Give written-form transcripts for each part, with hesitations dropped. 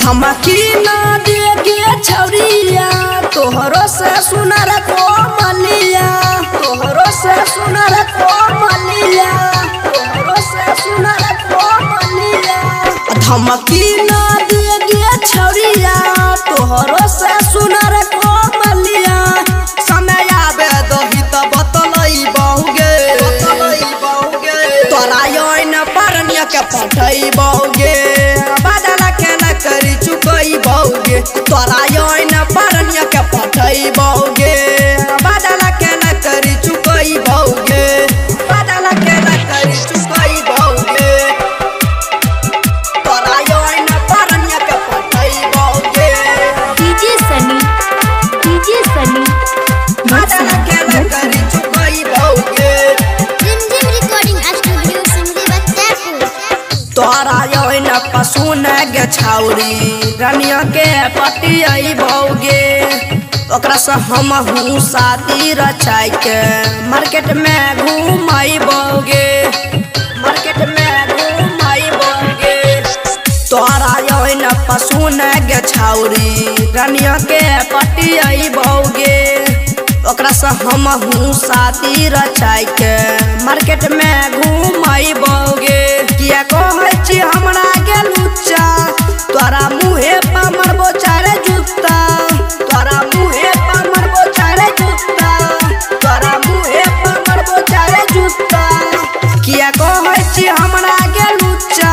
धमकी ना देगे छौरिया तोहरो से सुनर को मलिया, तोहरो से सुनर को मलिया, तोहरो से सुनर को मलिया। धमकी ना देगे छौरिया तोहरो से सुनर को मलिया। समय आवे दही त बतलई बहुगे, बतलई बहुगे तोरा योइन परनिया के पठई बहुगे। करी चुकई बहुगे तोरा योइन परनिया के पठई बहुगे। बदला के न करी चुकई बहुगे, बदला के न करी चुकई बहुगे। तोरा योइन परनिया के पठई बहुगे। डीजे सनी बदला के न करी चुकई बहुगे। रिमझिम रिकॉर्डिंग स्टूडियो सिमरी बच्चापुर। तोरा योइन पसुन गे छौरी रनिया के पति आई बहुगे। ओकरा से हम हूँ शादी रचाई के मार्केट में घूमई बहुगे, मार्केट में घूमई बहुगे। तोरा योइन पसुन गे छौरी रनिया के पति आई बहुगे। ओकरा से हम हूँ शादी रचाई के मार्केट में घूमई बहुगे। किया कहै छी हमरा के लुच्चा तोरा मुहे पर मरबो चारे जूता, तोरा मुहे पर मरबो चारे जूता, तोरा मुहे पर मरबो चारे जूता। किया कहै छी हमरा के लुच्चा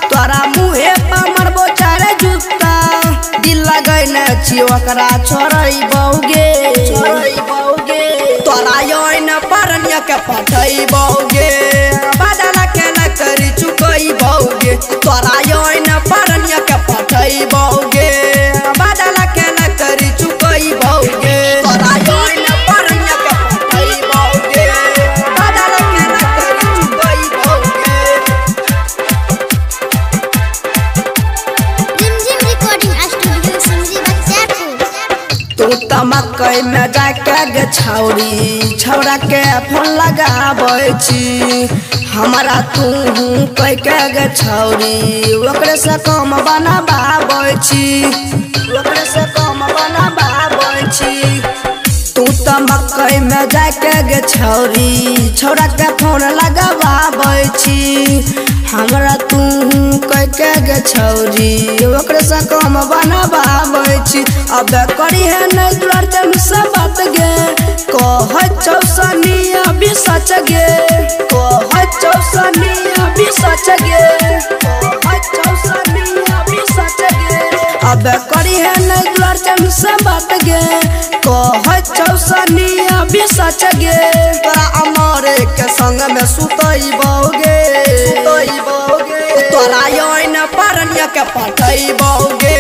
तोरा मुहे पर मरबो चारे जूता। दिल लगैने छी ओकरा छोड़ई बहुगे, छोड़ई बहुगे तोरा योइन परनिया के पठई बहुगे। बदला के न करी चुकई बहुगे तोरा योइन परनिया के पठई बहुगे। बदला के न करी चुकई बहुगे तोरा योइन परनिया के पठई बहुगे। बदला के न करी चुकई बहुगे। रिमझिम रिकॉर्डिंग स्टूडियो सिमरी बच्चापुर। तू त मकई में जाके गे छौरी छौरा के फोन लगाबै छी। हमारा तू कह के गे छौरी ओकरे से कम बनाबाबै छी, ओकरे से कम बनाबाबै छी। तू त मकई में जाके गे छौरी छौरा के फोन लगाबाबै छी। हमरा तू कह के गे छौरी ओकरे से कम बनाबाबै छी। अब करी है नहीं दुलर से बात गे कह चौसनिया भी सच गे, कह चौसनिया भी सच गे, कह चौसनिया भी सच गे। अब करी है नहीं दुलर से बात गे कह चौसनिया भी सच गे। तोरा अमरे के संग में सुतई बहुगे, सुतई बहुगे तोरा योइन परनिया के पठई बहुगे।